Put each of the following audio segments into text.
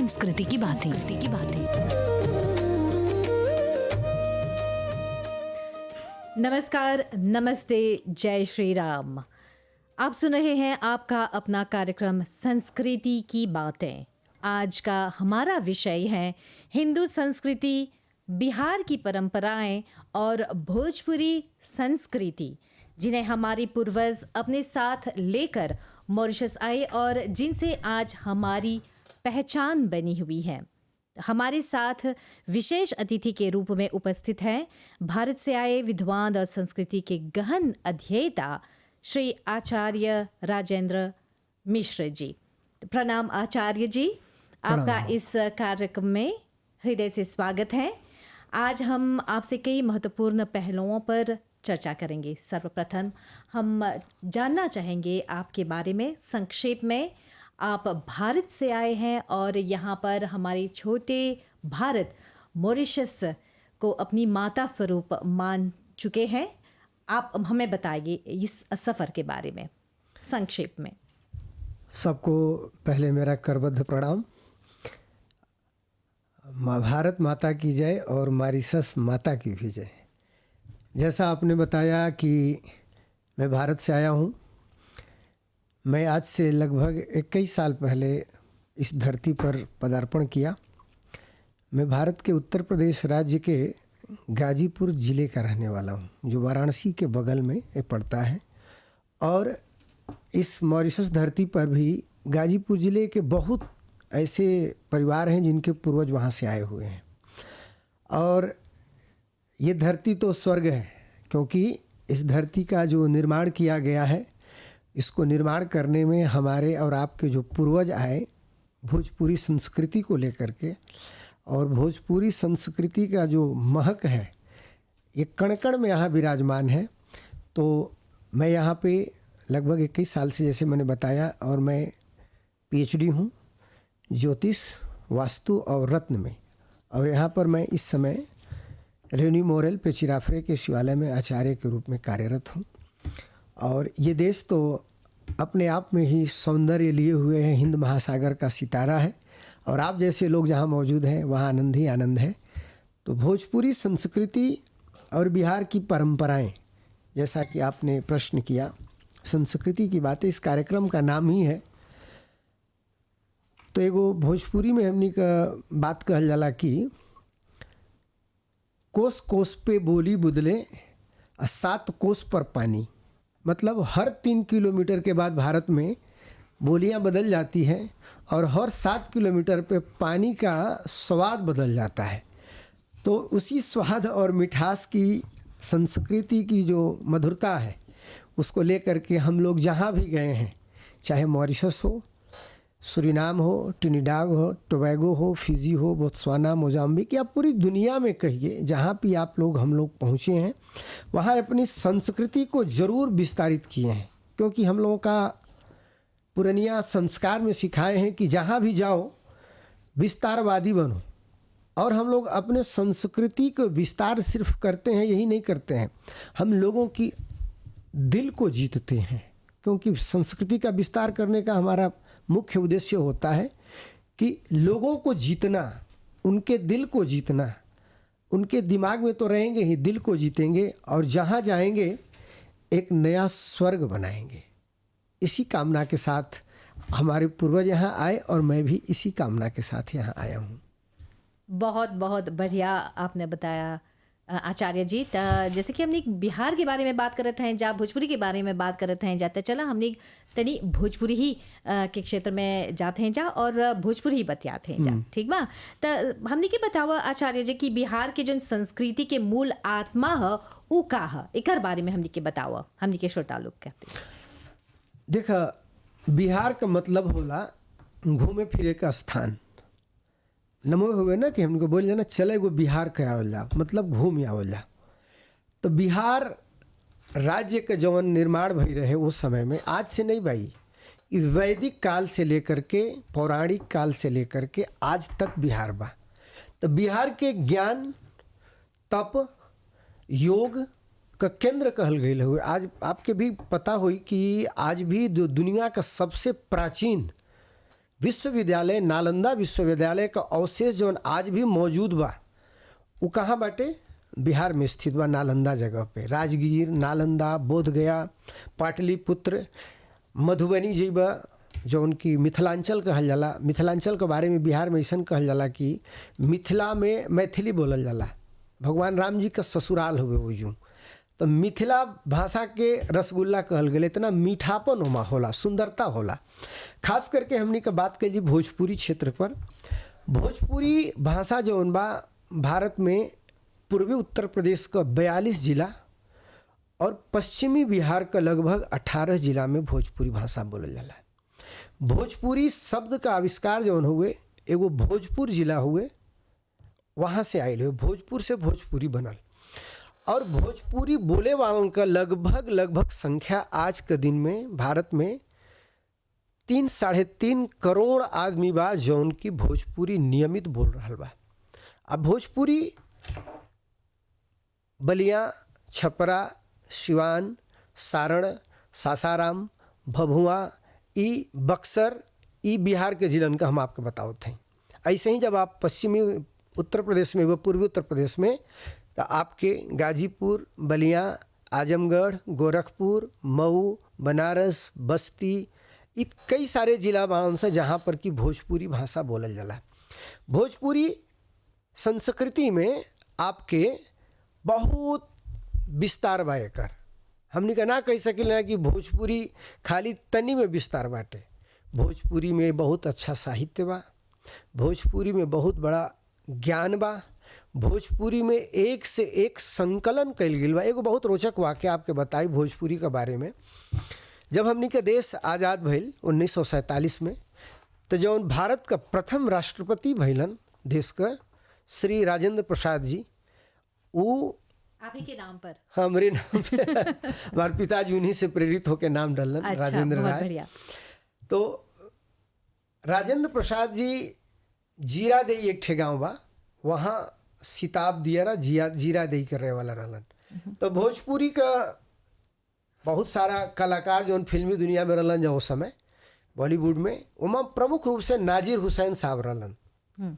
संस्कृति की बातें। नमस्कार, नमस्ते, जय श्री राम। आप सुन रहे हैं आपका अपना कार्यक्रम संस्कृति की बातें। आज का हमारा विषय है हिंदू संस्कृति, बिहार की परंपराएं और भोजपुरी संस्कृति, जिन्हें हमारे पूर्वज अपने साथ लेकर मॉरिशस आए और जिनसे आज हमारी पहचान बनी हुई है। हमारे साथ विशेष अतिथि के रूप में उपस्थित हैं भारत से आए विद्वान और संस्कृति के गहन अध्येता श्री आचार्य राजेंद्र मिश्र जी। प्रणाम आचार्य जी, आपका इस कार्यक्रम में हृदय से स्वागत है। आज हम आपसे कई महत्वपूर्ण पहलुओं पर चर्चा करेंगे। सर्वप्रथम हम जानना चाहेंगे आपके बारे में संक्षेप में। आप भारत से आए हैं और यहाँ पर हमारे छोटे भारत मॉरिशस को अपनी माता स्वरूप मान चुके हैं। आप हमें बताइए इस सफ़र के बारे में संक्षेप में। सबको पहले मेरा करबद्ध प्रणाम। भारत माता की जय और मॉरिशस माता की भी जय। जैसा आपने बताया कि मैं भारत से आया हूँ। मैं आज से लगभग 21 साल पहले इस धरती पर पदार्पण किया। मैं भारत के उत्तर प्रदेश राज्य के गाजीपुर ज़िले का रहने वाला हूँ, जो वाराणसी के बगल में पड़ता है। और इस मॉरिशस धरती पर भी गाजीपुर ज़िले के बहुत ऐसे परिवार हैं जिनके पूर्वज वहाँ से आए हुए हैं। और ये धरती तो स्वर्ग है, क्योंकि इस धरती का जो निर्माण किया गया है, इसको निर्माण करने में हमारे और आपके जो पूर्वज आए भोजपुरी संस्कृति को लेकर के, और भोजपुरी संस्कृति का जो महक है ये कण कण में यहाँ विराजमान है। तो मैं यहाँ पे लगभग 21 साल से, जैसे मैंने बताया, और मैं PhD हूँ ज्योतिष, वास्तु और रत्न में। और यहाँ पर मैं इस समय रेन्यू मोरेल पेचिराफरे के शिवालय में आचार्य के रूप में कार्यरत हूँ। और ये देश तो अपने आप में ही सौंदर्य लिए हुए है, हिंद महासागर का सितारा है, और आप जैसे लोग जहाँ मौजूद हैं वहाँ आनंद ही आनंद है। तो भोजपुरी संस्कृति और बिहार की परंपराएं, जैसा कि आपने प्रश्न किया, संस्कृति की बातें इस कार्यक्रम का नाम ही है। तो एगो भोजपुरी में हमनी का बात कहल जाला कि कोस कोस पे बोली बुदले 7 कोस पर पानी। मतलब हर 3 किलोमीटर के बाद भारत में बोलियां बदल जाती हैं और हर 7 किलोमीटर पे पानी का स्वाद बदल जाता है। तो उसी स्वाद और मिठास की, संस्कृति की जो मधुरता है, उसको लेकर के हम लोग जहाँ भी गए हैं, चाहे मॉरिशस हो, सूरीनाम हो, ट्रिनिडाद हो, टोबैगो हो, फिजी हो, बोत्सवाना, मोजाम्बिक, या पूरी दुनिया में कहिए, जहाँ भी आप लोग हम लोग पहुँचे हैं, वहाँ अपनी संस्कृति को ज़रूर विस्तारित किए हैं। क्योंकि हम लोगों का पुरानिया संस्कार में सिखाए हैं कि जहाँ भी जाओ विस्तारवादी बनो। और हम लोग अपने संस्कृति को विस्तार सिर्फ करते हैं, यही नहीं करते हैं, हम लोगों की दिल को जीतते हैं। क्योंकि संस्कृति का विस्तार करने का हमारा मुख्य उद्देश्य होता है कि लोगों को जीतना, उनके दिल को जीतना। उनके दिमाग में तो रहेंगे ही, दिल को जीतेंगे, और जहाँ जाएंगे एक नया स्वर्ग बनाएंगे। इसी कामना के साथ हमारे पूर्वज यहाँ आए और मैं भी इसी कामना के साथ यहाँ आया हूँ। बहुत बहुत बढ़िया आपने बताया आचार्य जी। जैसे कि हमने बिहार के बारे में बात करते हैं, जहाँ भोजपुरी के बारे में बात करते हैं, जाते चला हमने तनी भोजपुरी ही के क्षेत्र में जाते हैं जा और भोजपुरी ही बतियाते हैं जा, ठीक बा। तो हमने के बतावा आचार्य जी कि बिहार के जो संस्कृति के मूल आत्मा है वो का है, एकर बारे में हमने के बतावा, हमने के श्रोता लोग कहते हैं। देखा, बिहार का मतलब होला घूमे फिरे का स्थान। नमो हुए ना कि हमको बोल जाना चले गो बिहार के आवल जा, मतलब घूम आवल जा। तो बिहार राज्य का जवन निर्माण भई रहे उस समय में, आज से नहीं भाई, वैदिक काल से लेकर के पौराणिक काल से लेकर के आज तक बिहार बा। तो बिहार के ज्ञान, तप, योग का केंद्र कहल गई हुए। आज आपके भी पता हुई कि आज भी जो दुनिया का सबसे प्राचीन विश्वविद्यालय नालंदा विश्वविद्यालय का अवशेष जौन आज भी मौजूद बा, वो कहाँ बाटे? बिहार में स्थित बा, नालंदा जगह पे। राजगीर, नालंदा, बोधगया, पाटलिपुत्र, मधुबनी जइबा जौन की मिथिलांचल कहल जाला। मिथिलांचल के बारे में बिहार में ऐसा कहल जाला कि मिथिला में मैथिली बोलल जाला, भगवान राम जी का ससुराल हुए वजूँ। तो मिथिला भाषा के रसगुल्ला कहल गए, इतना मीठापन ओमा होला, सुंदरता होला। खास करके हमनी का बात करी भोजपुरी क्षेत्र पर। भोजपुरी भाषा जौन बा भारत में पूर्वी उत्तर प्रदेश का 42 जिला और पश्चिमी बिहार का लगभग 18 जिला में भोजपुरी भाषा बोलल जाला। भोजपुरी शब्द का आविष्कार जौन हुए एगो भोजपुर जिला हुए, वहाँ से आयल हुए, भोजपुर से भोजपुरी बनल। और भोजपुरी बोले वालों का लगभग संख्या आज के दिन में भारत में 3-3.5 करोड़ आदमी बा जौन की भोजपुरी नियमित बोल रहा बा। अब भोजपुरी बलिया, छपरा, सिवान, सारण, सासाराम, भभुआ, ई बक्सर, ई बिहार के जिलन का हम आपको बताते हैं। ऐसे ही जब आप पश्चिमी उत्तर प्रदेश में व पूर्वी उत्तर प्रदेश में, तो आपके गाजीपुर, बलिया, आजमगढ़, गोरखपुर, मऊ, बनारस, बस्ती, ये कई सारे जिला बावन से जहाँ पर कि भोजपुरी भाषा बोलल जाला। भोजपुरी संस्कृति में आपके बहुत विस्तार बा एकर। हमनी का ना कह सकिला कि भोजपुरी खाली तनी में विस्तार बाटे। भोजपुरी में बहुत अच्छा साहित्य बा, भोजपुरी में बहुत बड़ा ज्ञान बा, भोजपुरी में एक से एक संकलन कल गई बा। एगो बहुत रोचक वाक्य आपके बताई भोजपुरी के बारे में। जब हमनी के देश आज़ाद भइल 1947 में, तो जौन भारत का प्रथम राष्ट्रपति भइलन देश का श्री राजेंद्र प्रसाद जी, वो आप ही के नाम पर, हमारे नाम पे हमारे पिताजी उन्हीं से प्रेरित होकर नाम डालन। अच्छा, राजेंद्र बहुत राय। बढ़िया। तो राजेंद्र प्रसाद जी जीरा दे एक ठे गाँव बा, वहाँ सिताब दियरा जीरा दे कर रहे वाला रहलन। तो भोजपुरी का बहुत सारा कलाकार जो फिल्मी दुनिया में रहलन जो उस समय बॉलीवुड में, उमा प्रमुख रूप से नाजिर हुसैन साहब रहलन।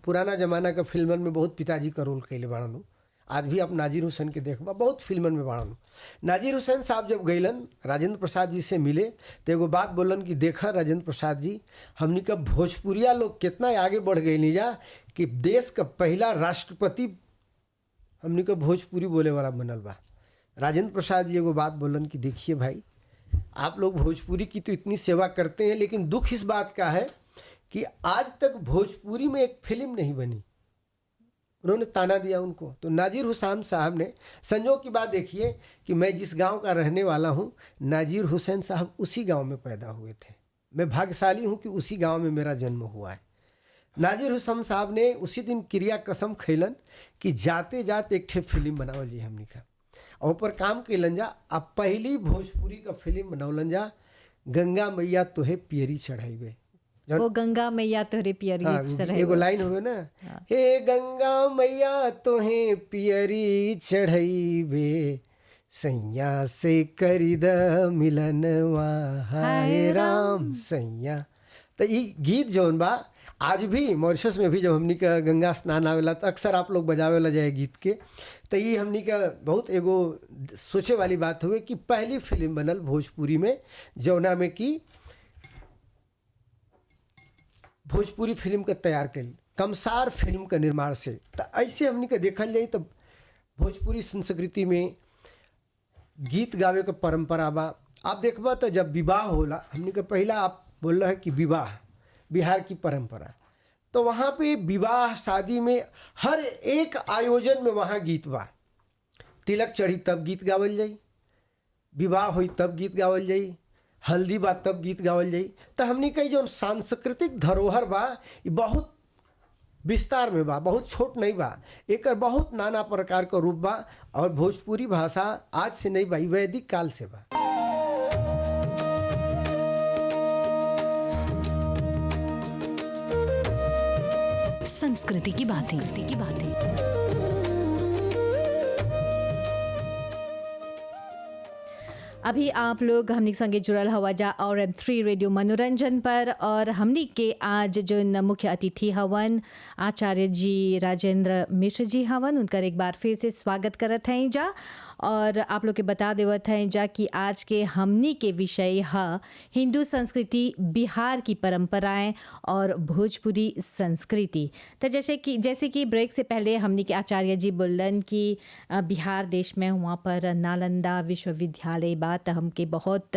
पुराना जमाना का फिल्मन में बहुत पिताजी का रोल कैले बाड़न। आज भी आप नाजिर हुसैन के देखबा बहुत फिल्मन में बाड़न। नाजिर हुसैन साहब जब गइलन राजेंद्र प्रसाद जी से मिले, तो एगो बात बोलन कि देखा राजेंद्र प्रसाद जी, हमनी का भोजपुरिया लोग कितना आगे बढ़ गई नहीं जा कि देश का पहला राष्ट्रपति हमनी का भोजपुरी बोले वाला बनल बा। राजेंद्र प्रसाद जी एगो बात बोलन कि देखिए भाई, आप लोग भोजपुरी की तो इतनी सेवा करते हैं, लेकिन दुख इस बात का है कि आज तक भोजपुरी में एक फिल्म नहीं बनी। उन्होंने ताना दिया उनको। तो नाजिर हुसैन साहब ने, संजोग की बात देखिए कि मैं जिस गांव का रहने वाला हूं, नाजिर हुसैन साहब उसी गांव में पैदा हुए थे। मैं भाग्यशाली हूं कि उसी गांव में मेरा जन्म हुआ है। नाजिर हुसैन साहब ने उसी दिन क्रिया कसम खैलन कि जाते जाते एक ठे फिल्म बनावल जी हमनी का, और ऊपर काम कैलन जा। अब पहली भोजपुरी का फिल्म बनौलन जा, गंगा मैया तोहे पियरी चढ़ाइबे। वो गंगा मैया तोहरे पियरी चढ़ाइबे, एगो लाइन हुए ना, हे गंगा मैया तोहे पियरी चढ़ाइबे, सैया से करिद मिलनवा, हाय राम सैया। तो ये गीत जौन बा आज भी मॉरिशस में भी जब हमनी का गंगा स्नान आवेला तो अक्सर आप लोग बजावेला जाए गीत के। तो ये हमनी का बहुत एगो सोचे वाली बात हुए कि पहली फिल्म बनल भोजपुरी में, जौना में कि भोजपुरी फिल्म का तैयार करी कमसार फिल्म का निर्माण से। तो ऐसे हमनी का देखल जाए तो भोजपुरी संस्कृति में गीत गावे का परंपरा बा। आप देखबा तो जब विवाह होला, हमनी का पहला आप बोल रहे हैं कि विवाह बिहार की परंपरा, तो वहाँ पे विवाह शादी में हर एक आयोजन में वहाँ गीत बा। तिलक चढ़ी तब गीत गावल जाई, विवाह हुई तब गीत गावल जाई, हल्दी बा तब गीत गावल जाई। तो हमने कही जो सांस्कृतिक धरोहर बा ये बहुत विस्तार में बा, बहुत छोट नहीं बा, एक बहुत नाना प्रकार का रूप बा। और भोजपुरी भाषा आज से नहीं बा, वैदिक काल से बा। संस्कृति की बातें। अभी आप लोग हमनी के संगे जुड़ल हवा जा और M3 रेडियो मनोरंजन पर। और हमनी के आज जो मुख्य अतिथि हवन आचार्य जी राजेंद्र मिश्र जी हवन, उनकर एक बार फिर से स्वागत करत हैं जा। और आप लोग के बता देवत हैं जा कि आज के हमनी के विषय है हिंदू संस्कृति, बिहार की परंपराएं और भोजपुरी संस्कृति। तो जैसे कि ब्रेक से पहले हमनी के आचार्य जी बोलन कि बिहार देश में वहाँ पर नालंदा विश्वविद्यालय बात हमके बहुत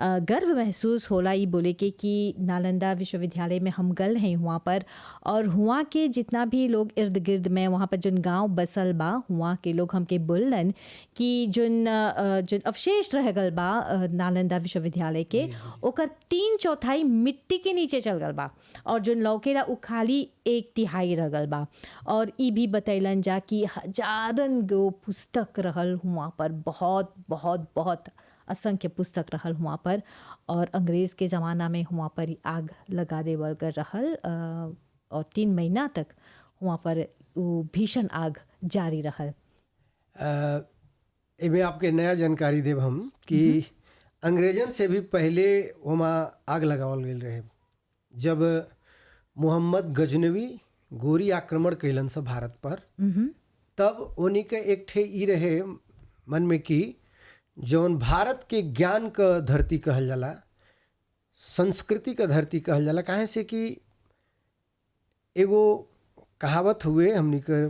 गर्व महसूस होला ये बोले के कि नालंदा विश्वविद्यालय में हम गल हैं वहाँ पर। और वहाँ के जितना भी लोग इर्द गिर्द में वहाँ पर जोन गांव बसल बा, वहाँ के लोग हमके बोलन कि जोन अवशेष रह गल बा नालंदा विश्वविद्यालय के, ओकर 3/4 मिट्टी के नीचे चल गल बा और जोन लौकेला उ खाली 1/3 रह गल बा। और ई भी बतैलन जा कि हजारन गो पुस्तक रहल वहाँ पर, बहुत बहुत बहुत असंख्य पुस्तक रहल वहाँ पर। और अंग्रेज़ के ज़माना में वहाँ पर आग लगा देवल कर रहल और 3 महीना तक वहाँ पर वो भीषण आग जारी रहल। एमे आपके नया जानकारी देव हम कि अंग्रेजन से भी पहले वहाँ आग लगावल गई रहे। जब मोहम्मद गजनवी गोरी आक्रमण कैलन से भारत पर, तब उन्हीं के एक ठे ई रहे मन में कि जौन भारत के ज्ञान का धरती कहल जाला, संस्कृति का धरती कहल जाला। काहे से कि एगो कहावत हुए हमनी के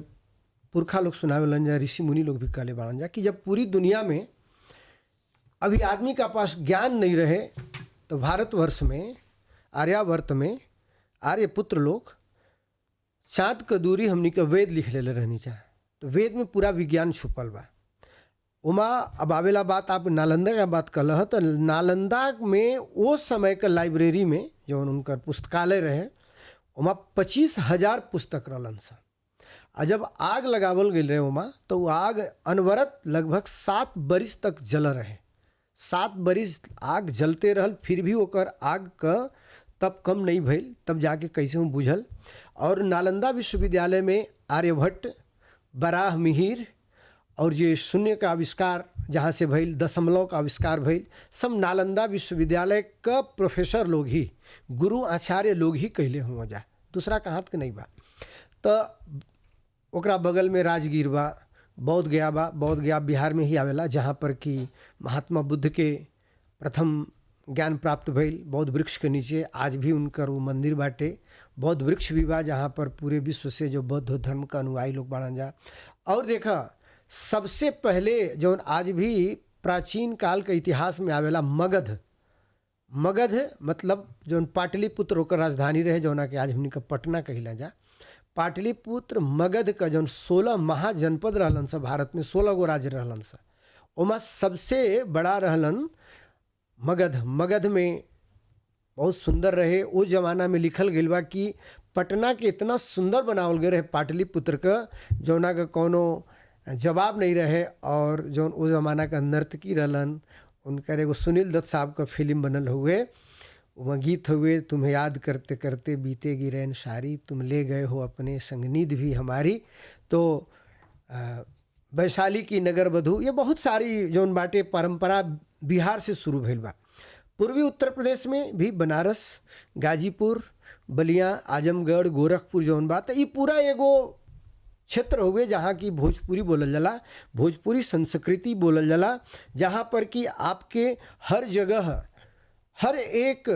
पुरखा लोग सुनावेलन जा, ऋषि मुनि लोग भी कहले बाड़न जा कि जब पूरी दुनिया में अभी आदमी का पास ज्ञान नहीं रहे तो भारतवर्ष में, आर्यावर्त में आर्यपुत्र लोग चाँद क दूरी हमनी के वेद लिख लेले रहनी चाह। तो वेद में पूरा विज्ञान छुपल बा। उमा अब आवेला बात, आप नालंदा का बात कहल ह, तो नालंदा में उस समय का लाइब्रेरी में जो उनकर पुस्तकालय रहे, उमा 25,000 पुस्तक रहलन सा। और जब आग लगावल गई रहे उमा, तो वो आग अनवरत लगभग 7 बरिस तक जल रहे। 7 बरिस आग जलते रहल, फिर भी ओकर आग का तब कम नहीं भइल। तब जाके कैसे हम बुझल। और नालंदा विश्वविद्यालय में आर्यभट्ट, बराह मिहिर और ये शून्य का आविष्कार जहाँ से भइल, दशमलव का आविष्कार भइल, सब नालंदा विश्वविद्यालय का प्रोफेसर लोग ही, गुरु आचार्य लोग ही कहले हुआ जा, दूसरा कहाँ के नहीं बा। तो ओकरा बगल में राजगीर बा, बौद्ध गया बा। बौद्ध गया बिहार में ही आवेला, जहाँ पर कि महात्मा बुद्ध के प्रथम ज्ञान प्राप्त भइल। बौद्ध वृक्ष के नीचे आज भी उनकर वो मंदिर बाटे। बौद्ध वृक्ष भी बा जहाँ पर पूरे विश्व से जो बौद्ध धर्म का अनुयायी लोग बाड़न जा। और देखा, सबसे पहले जो आज भी प्राचीन काल के इतिहास में आवेला मगध। मगध मतलब जो पाटलिपुत्र ओकर राजधानी रहे, जौना के आज हमनी का पटना कहिला जा। पाटलिपुत्र मगध का जौन 16 महाजनपद रहलन सा, भारत में 16 गो राज्य रहलन सा, ओमा सबसे बड़ा रहलन मगध। मगध में बहुत सुंदर रहे। उस जमाना में लिखल गइल बा कि पटना के इतना सुंदर बनावल गए रहे पाटलिपुत्र का, जौना का कोनो जवाब नहीं रहे। और जौन उस जमाना का नर्तकी रहलन, उनकर एगो सुनील दत्त साहब का फिल्म बनल हुए, वह गीत हुए, तुम्हें याद करते करते बीतेगी रैन सारी, तुम ले गए हो अपने संग नींद भी हमारी। तो वैशाली की नगर वधू, ये बहुत सारी जौन बाटे परंपरा बिहार से शुरू भइल बा। पूर्वी उत्तर प्रदेश में भी बनारस, गाजीपुर, बलिया, आजमगढ़, गोरखपुर जौन बात, ये पूरा एगो क्षेत्र हुए जहाँ की भोजपुरी बोलल जाला, भोजपुरी संस्कृति बोलल जाला, जहाँ पर कि आपके हर जगह हर एक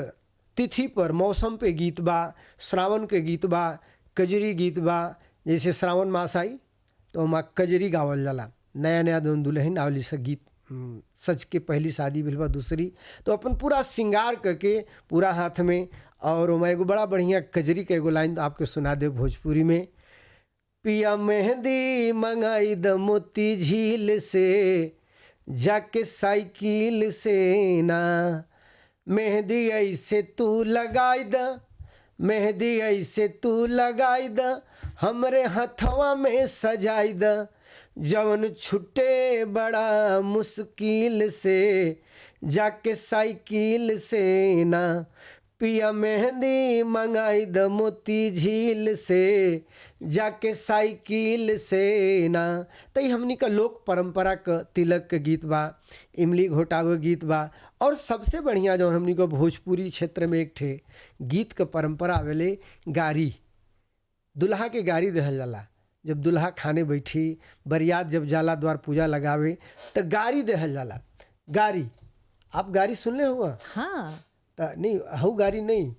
तिथि पर मौसम पे गीत बा, श्रावण के गीत बा, कजरी गीत बा। जैसे श्रावण मास आई तो वहाँ कजरी गावल जाला, नया नया दुल्हन आवली से गीत, सच के पहली शादी भेल बा, दूसरी तो अपन पूरा श्रृंगार करके पूरा हाथ में। और वहाँ एगो बड़ा बढ़िया कजरी का एगो लाइन तो आपके सुना दे भोजपुरी में। पिया मेहंदी मंगाई द मोती झील से, जाके साइकिल से ना, मेहंदी ऐसे तू लगाई द, मेहंदी ऐसे तू लगाई द, हमरे हथवा में सजाई द, जवन छुट्टे बड़ा मुश्किल से, जाके साइकिल से ना, पिया मेहंदी मंगाई द मोती झील से, जाके साइकिल से ना। तो ये हमनी का लोक परंपरा का तिलक के गीत बा, इमली घोटावे गीत बा। और सबसे बढ़िया जो हमनी को भोजपुरी क्षेत्र में एक ठे गीत का परंपरा आवेले, गारी। दुल्हा के गारी दहल जाला। जब दुल्हा खाने बैठी, बरियात जब जाला द्वार पूजा लगावे तो गारी दहल जाला। गारी, आप गारी सुनले हुआ? हाँ। नहीं, हऊ गारी नहीं,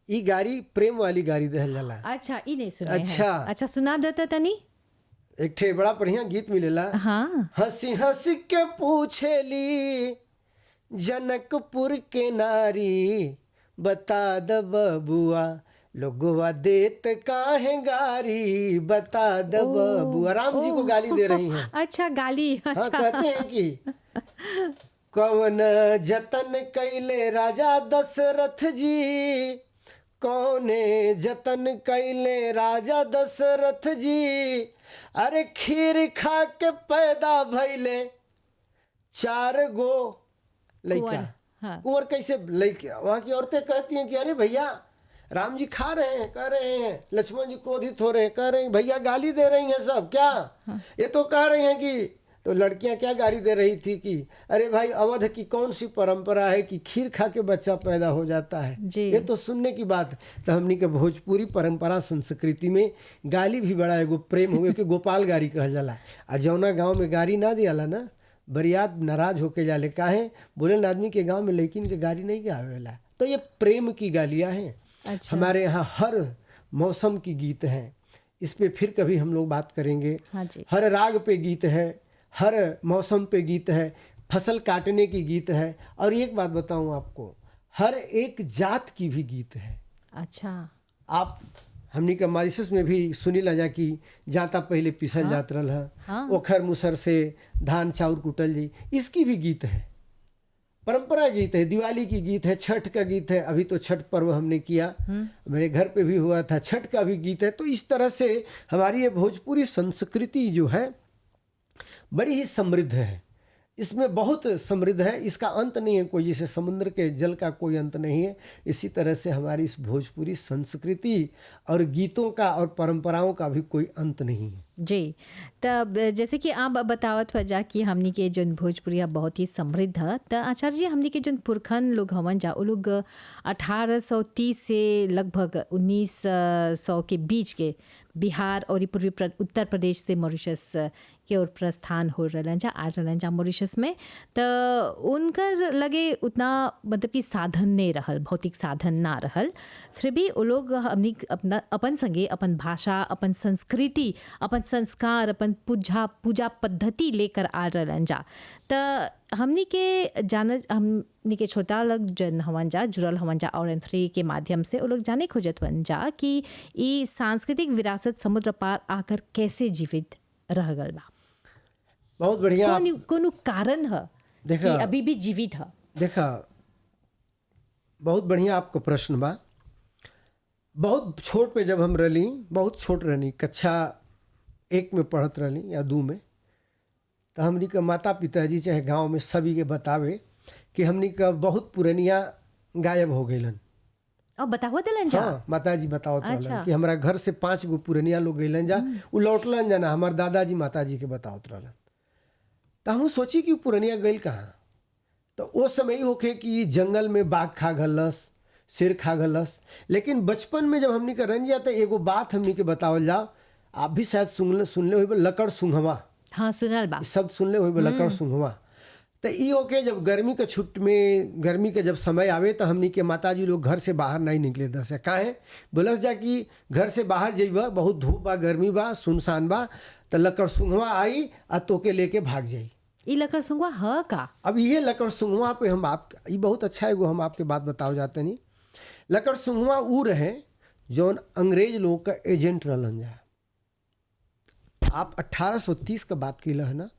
ई गारी प्रेम वाली गारी दहल जाला। अच्छा, ई नहीं सुने अच्छा। हैं। अच्छा, सुना देता तनी। एक ठे बड़ा बढ़िया गीत मिलेला। हाँ। हंसी हंसी के पूछेली जनकपुर के नारी, बता द बबुआ लोगवा देत काहे गारी, बता द बबुआ। राम जी को गाली दे रही हैं। अच्छा, गाली। हाँ, अच्छा। कहते हैं कि कौन जतन कैले राजा दशरथ जी, कौने जतन कैले राजा दशरथ जी, अरे खीर खा के पैदा भैले 4 गो लड़का। हाँ। कुंवर कैसे लड़के? वहाँ की औरतें कहती हैं कि अरे भैया राम जी खा रहे हैं, कह रहे हैं, लक्ष्मण जी क्रोधित हो रहे हैं, कह रहे हैं भैया गाली दे रही हैं सब क्या? ये तो कह रहे हैं कि, तो लड़कियां क्या गाली दे रही थी कि अरे भाई अवध की कौन सी परंपरा है कि खीर खा के बच्चा पैदा हो जाता है? ये तो सुनने की बात। तो हमनी के भोजपुरी परंपरा संस्कृति में गाली भी बड़ा एगो प्रेम हुए कि गोपाल गारी कहल जाला। आ जौना गाँव में गारी ना दियाला ना, बरियात नाराज होके जाले, काहे बोले आदमी के गाँव में लेकिन के गाली नहीं गावेला। तो ये प्रेम की गालियाँ हैं। अच्छा। हमारे यहाँ हर मौसम की गीत हैं, इस पे फिर कभी हम लोग बात करेंगे। हाँ जी। हर राग पे गीत है, हर मौसम पे गीत है, फसल काटने की गीत है। और एक बात बताऊं आपको, हर एक जात की भी गीत है। अच्छा। आप हमनी का मॉरिशस में भी सुनी ला जा कि जाता पहले पिसल जात रहल है। हाँ। ओखर मुसर से धान चाउर कुटल जी, इसकी भी गीत है, परंपरा गीत है। दिवाली की गीत है, छठ का गीत है। अभी तो छठ पर्व हमने किया, मेरे घर पे भी हुआ था, छठ का भी गीत है। तो इस तरह से हमारी ये भोजपुरी संस्कृति जो है बड़ी ही समृद्ध है, इसमें बहुत समृद्ध है, इसका अंत नहीं है कोई, जैसे समुद्र के जल का कोई अंत नहीं है। इसी तरह से हमारी इस भोजपुरी संस्कृति और गीतों का और परंपराओं का भी कोई अंत नहीं है। जी। तब जैसे कि आप बतावत वजह कि हमनी के जो भोजपुरी बहुत ही समृद्ध है, तो आचार्य जी हमनी के जो पुरखन लोग हवन जा, वो लोग 1830 से लगभग 1900 के बीच के बिहार और पूर्वी उत्तर प्रदेश से मॉरिशस के ओर प्रस्थान हो रहलन जा, आ रहलन जा मॉरिशस में। तो उनकर लगे उतना मतलब कि साधन नहीं रहल, भौतिक साधन ना रहल, फिर भी वो लोग हमनी अपना अपन संगे अपन भाषा, अपन संस्कृति, अपन संस्कार, अपन पूजा पद्धति लेकर आ रहलन जा। तो हमनी के छोटा लोग जन हवन जा, जुड़ल हवन जा और एंथ्री के माध्यम से वो लोग जाने खोजत वन जा कि ई सांस्कृतिक विरासत समुद्र पार आकर कैसे जीवित रह गल बा। बहुत बढ़िया। कोनो कारण है कि अभी भी जीवित है? देखा, बहुत बढ़िया आपको प्रश्न बा। बहुत छोट पे जब हम रही, बहुत छोट रहनी, कक्षा 1 में पढ़त रहनी या 2 में, तो हमनी का माता पिताजी चाहे गांव में सभी के बतावे कि हमनी का बहुत पुरनिया गायब हो गईलन। अब बताओ दिलन जा। हाँ, माताजी बताओ अच्छा। कि हमारा घर से 5 गो पुरनिया लोग गईलन जा, उ लौटलन जाना, हमारे दादाजी माताजी के बतावत रहलन। तो हम सोची कि पुरनिया गईल कहाँ? तो वो समय ही होके कि जंगल में बाघ खा गलस, शेर खा गलस। लेकिन बचपन में जब हमनी का रन जा, तो एगो बात हमनी के बतावल जाओ, आप भी शायद सुनले हुए, लकड़ सुंघवा। हाँ, सुनल बा, सब सुनले हुए लकड़ सुंघवा। तो ई ओके, जब गर्मी के छुट्टी में, गर्मी के जब समय आवे, तो हमनी के माताजी लोग घर से बाहर नहीं निकले दस। काहे बोलस जा कि घर से बाहर जइबा, बहुत धूप बा, गर्मी बा, सुनसान बा, तो लकड़ सुंघवा आई आ तोके लेके भाग जाई। ई लकड़ सुंघवा है का? अब ये लकड़ सुंघवा पे हम ये बहुत अच्छा एगो हम आपके बात बताओ जाते नहीं। लकड़ सुंघवा ऊ रहे जौन अंग्रेज लोग का एजेंट रहलन जा। आप 1830 का बात की है ना,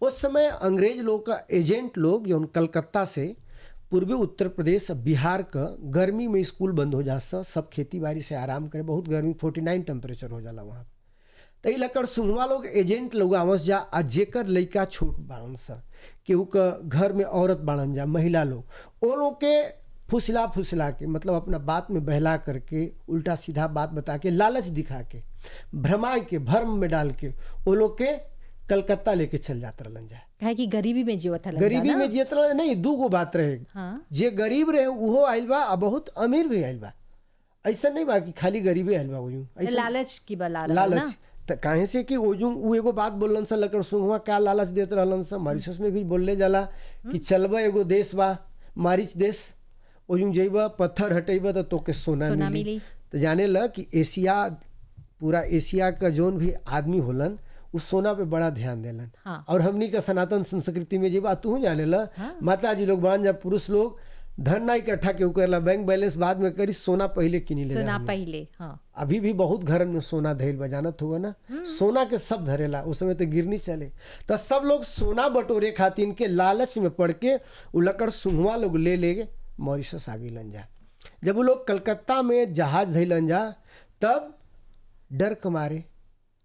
उस समय अंग्रेज लोग का एजेंट लोग जो कलकत्ता से पूर्वी उत्तर प्रदेश बिहार का गर्मी में स्कूल बंद हो जा, सब खेती बाड़ी से आराम करे, बहुत गर्मी 49 टेम्परेचर हो जाला वहाँ। तो ये लकड़ सुंघवा लोग एजेंट लोग आवस जा, आ जेकर लइका छोट बाड़न सा, केहू का घर में औरत बाड़न जा, महिला लोग, वो लोग के फुसला फुसला के, मतलब अपना बात में बहला करके, उल्टा सीधा बात बता के, लालच दिखा के, भ्रमा के, भ्रम में डाल के वो लोग के कलकत्ता लेके चल जात रहलन जा। काहे कि गरीबी में जीवत हलन गरीबी में जियत रहलन नहीं, दू गो बात रहे। हाँ। जे गरीब रहे उहो आइल बा आ बहुत अमीर भी आइल बा। ऐसा नहीं बा कि खाली गरीबी आइल बा ओजू, ऐसा लालच की बला रहल लालच ना। त काहे से कि ओजू उ एगो बात बोलन सा लकड़ सुंघवा क्या लालच देत रहलन सा। मॉरिशस में भी बोलले जाला कि चलबा एगो देश बा मारिच देश, ओजू जइबा पत्थर हटेबा तो तोके सोना मिली। तो जाने ल कि एशिया, पूरा एशिया का जोन भी आदमी होलन उस सोना पे बड़ा ध्यान देलन। हाँ। और हमनी का सनातन संस्कृति में जी बात तू जाने ला। हाँ। माता जी लोग बान जब पुरुष लोग धन ना इकट्ठा क्यों करला, बैंक बैलेंस बाद में करी, सोना पहले किनी ले सोना जाला। पहले। हाँ। अभी भी बहुत घर में सोना धैल बजानत हुआ ना, सोना के सब धरेला, उस समय तो गिरनी चले। तो सब लोग सोना बटोरे खातिर के लालच में पड़ के उलकड़ सुंघवा लोग ले ले मॉरिशस आ गई जा। जब वो लोग कलकत्ता में जहाज धैलन जा तब डर के मारे।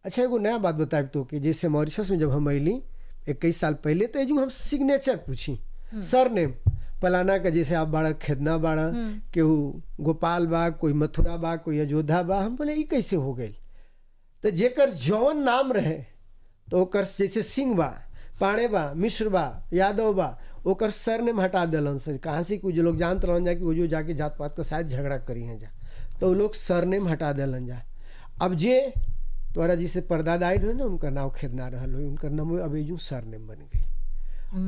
अच्छा एगो नया बात बताए तो कि जैसे मॉरिशस में जब हम अली 21 साल पहले, तो एजू हम सिग्नेचर पूछी, सरनेम फलाना का, जैसे आप बाड़ा खेदना बाड़ा, केहू गोपाल बा, कोई मथुरा बा, कोई अयोध्या बा। हम बोले ये कैसे हो गई? तो जेकर जौन नाम रहे तो ओकर, जैसे सिंह बा, पाणे बा, मिश्र बा, यादव बा, ओकर सरनेम हटा दिलन से। कहाँ से कुछ लोग जानते रहन जा कि वो जो जाके जात पात का शायद झगड़ा करी हैं जा, तो वो लोग सरनेम हटा दिलन जा। अब जे तोरा जिसे परदादा आयल हो ना, उनका नाम खेदना रहल हो, उनका नाम अब एजू सरनेम बन गई।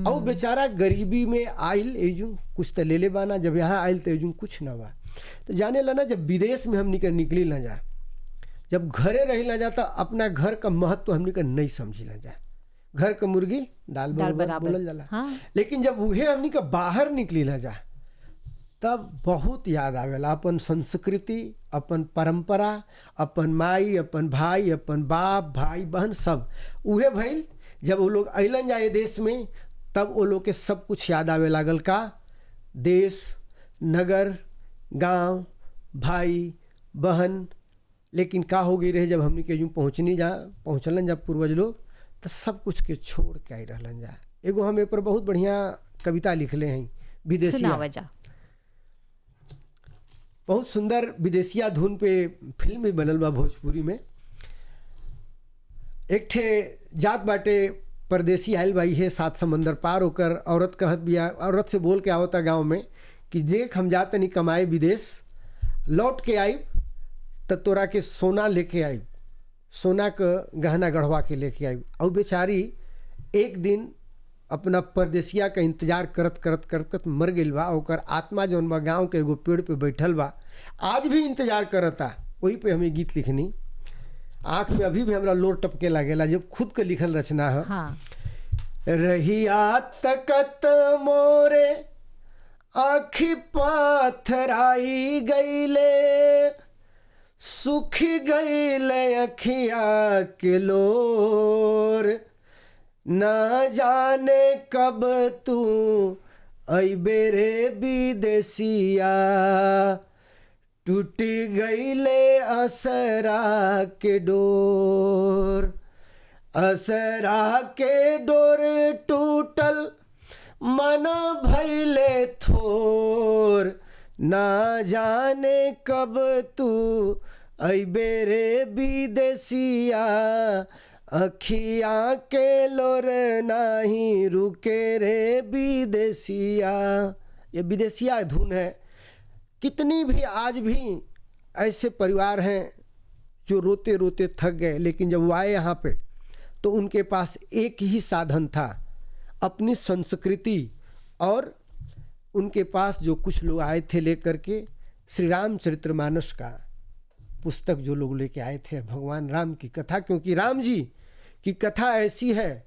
और बेचारा गरीबी में आयल एजू कुछ तो ले ले बाना, जब यहाँ आयल तो एजू कुछ ना बा। तो जाने ला ना, जब विदेश में हमनी के निकली ना जा, जब घरे रही ना जा, तो अपना घर का महत्व हमनी के नहीं समझी ना जा। घर का मुर्गी दाल बराबर बोलल जाला। हाँ। लेकिन जब उहे हमनी के बाहर निकली ना जा, तब बहुत याद आवेला अपन संस्कृति, अपन परंपरा, अपन माई, अपन भाई, अपन बाप, भाई बहन सब उहे भइल। जब वो लोग अइलन जाए देश में, तब वो लोग के सब कुछ याद आवे लागल का, देश, नगर, गांव, भाई, बहन। लेकिन का हो गई रहे, जब हमनी के यूँ पहुँचलन जब पूर्वज लोग, तो सब कुछ के छोड़ के आई रहलन जा। एगो हम ए पर बहुत बढ़िया कविता लिखले हैं, विदेशिया, बहुत सुंदर विदेशिया धुन पे फिल्म भी बनल बा भोजपुरी में। एक ठे जात बाटे परदेसी आयल बाई है, 7 समंदर पार होकर, औरत कहत बिया, औरत से बोल के आवता गांव में कि देख हम जाते नहीं कमाए विदेश, लौट के आई तो तोरा के सोना लेके आई, सोना का गहना गढ़वा के लेके आई। और बेचारी एक दिन अपना परदेसिया का इंतजार करत करत करत करत मर गई बा। ओकर आत्मा जौन बा गाँव के एगो पेड़ पे बैठल बा, आज भी इंतजार करता। वही पे हमें गीत लिखनी, आँख में अभी भी हमरा लोर टपके लागेला, जब खुद के लिखल रचना है। हाँ। रहिया तकत मोरे आँखी पाथराई गईले, सुखी गईले अखिया के लोर, न जाने कब तू अइबे रे विदेसिया, टूट गईले असरा के डोर, असरा के डोर टूटल मन भइले थोर, ना जाने कब तू अइबे रे विदेसिया, अखियाँ के लोर नाही रुके रे विदेसिया। ये विदेसिया धुन है। कितनी भी आज भी ऐसे परिवार हैं जो रोते रोते थक गए, लेकिन जब वो आए यहाँ पे तो उनके पास एक ही साधन था, अपनी संस्कृति। और उनके पास जो कुछ लोग आए थे लेकर के श्री रामचरितमानस का पुस्तक जो लोग लेके आए थे, भगवान राम की कथा, क्योंकि राम जी की कथा ऐसी है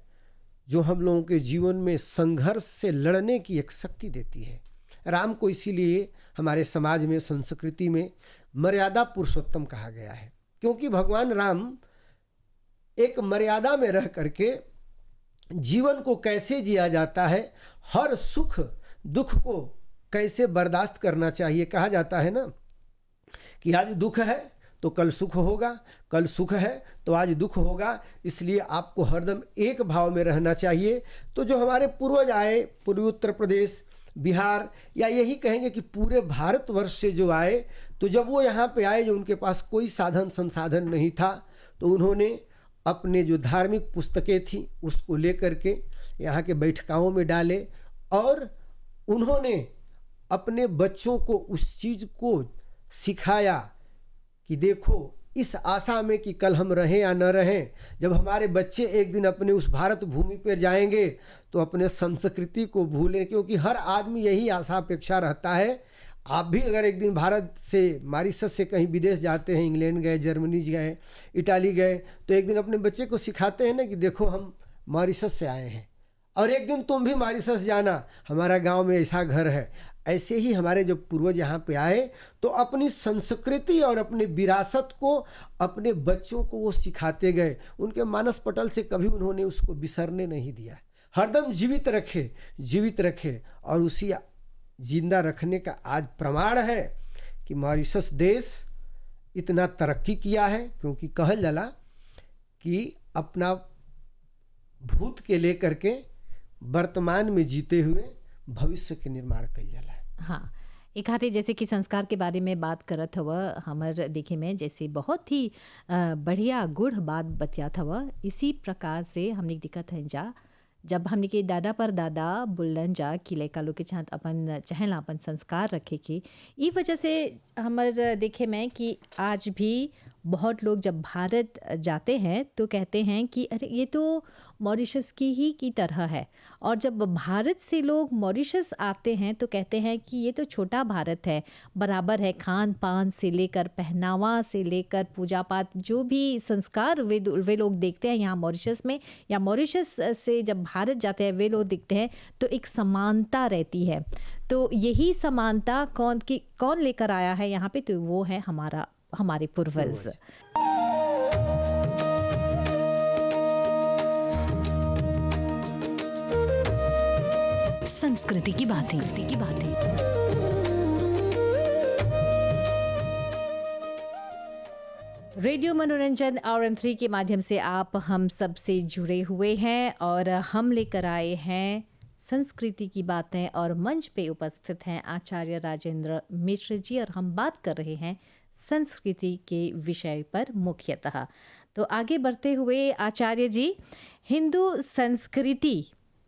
जो हम लोगों के जीवन में संघर्ष से लड़ने की एक शक्ति देती है। राम को इसीलिए हमारे समाज में, संस्कृति में मर्यादा पुरुषोत्तम कहा गया है, क्योंकि भगवान राम एक मर्यादा में रह करके जीवन को कैसे जिया जाता है, हर सुख दुख को कैसे बर्दाश्त करना चाहिए। कहा जाता है ना कि आज दुख है तो कल सुख होगा, कल सुख है तो आज दुख होगा, इसलिए आपको हरदम एक भाव में रहना चाहिए। तो जो हमारे पूर्वज आए पूर्वी उत्तर प्रदेश, बिहार, या यही कहेंगे कि पूरे भारतवर्ष से जो आए, तो जब वो यहाँ पे आए, जो उनके पास कोई साधन संसाधन नहीं था, तो उन्होंने अपने जो धार्मिक पुस्तकें थी उसको लेकर के यहाँ के बैठकाओं में डाले, और उन्होंने अपने बच्चों को उस चीज़ को सिखाया कि देखो, इस आशा में कि कल हम रहें या न रहें, जब हमारे बच्चे एक दिन अपने उस भारत भूमि पर जाएंगे तो अपने संस्कृति को भूलें, क्योंकि हर आदमी यही आशा अपेक्षा रहता है। आप भी अगर एक दिन भारत से, मॉरिशस से कहीं विदेश जाते हैं, इंग्लैंड गए, जर्मनी गए, इटाली गए, तो एक दिन अपने बच्चे को सिखाते हैं ना कि देखो हम मॉरिशस से आए हैं, और एक दिन तुम भी मॉरिशस जाना, हमारा गांव में ऐसा घर है। ऐसे ही हमारे जो पूर्वज यहाँ पे आए तो अपनी संस्कृति और अपनी विरासत को अपने बच्चों को वो सिखाते गए। उनके मानस पटल से कभी उन्होंने उसको बिसरने नहीं दिया, हरदम जीवित रखे, और उसी जिंदा रखने का आज प्रमाण है कि मॉरिशस देश इतना तरक्की किया है, क्योंकि कहल जाला कि अपना भूत के लेकर के वर्तमान में जीते हुए भविष्य के निर्माण कइल जाला। हाँ, एक हाथे जैसे कि संस्कार के बारे में बात करत हव, हमर देखे में जैसे बहुत ही बढ़िया गुढ़ बात बतियात हव। इसी प्रकार से हमने दिक्कत है जा, जब हमने के दादा पर दादा बुल्लन जा कि लड़का लोग के छात अपन चहला अपन संस्कार रखे के, ई वजह से हमर देखे में कि आज भी बहुत लोग जब भारत जाते हैं तो कहते हैं कि अरे ये तो मॉरिशस की तरह है, और जब भारत से लोग मॉरिशस आते हैं तो कहते हैं कि ये तो छोटा भारत है, बराबर है, खान पान से लेकर पहनावा से लेकर पूजा पाठ, जो भी संस्कार वे लोग देखते हैं यहाँ मॉरिशस में, या मॉरिशस से जब भारत जाते हैं वे लोग दिखते हैं, तो एक समानता रहती है। तो यही समानता कौन लेकर आया है यहाँ पे, तो वो है हमारे पूर्वज। संस्कृति की बातें। रेडियो मनोरंजन RM3 के माध्यम से आप हम सब से जुड़े हुए हैं, और हम लेकर आए हैं संस्कृति की बातें, और मंच पे उपस्थित हैं आचार्य राजेंद्र मिश्र जी, और हम बात कर रहे हैं संस्कृति के विषय पर मुख्यतः। तो आगे बढ़ते हुए आचार्य जी, हिंदू संस्कृति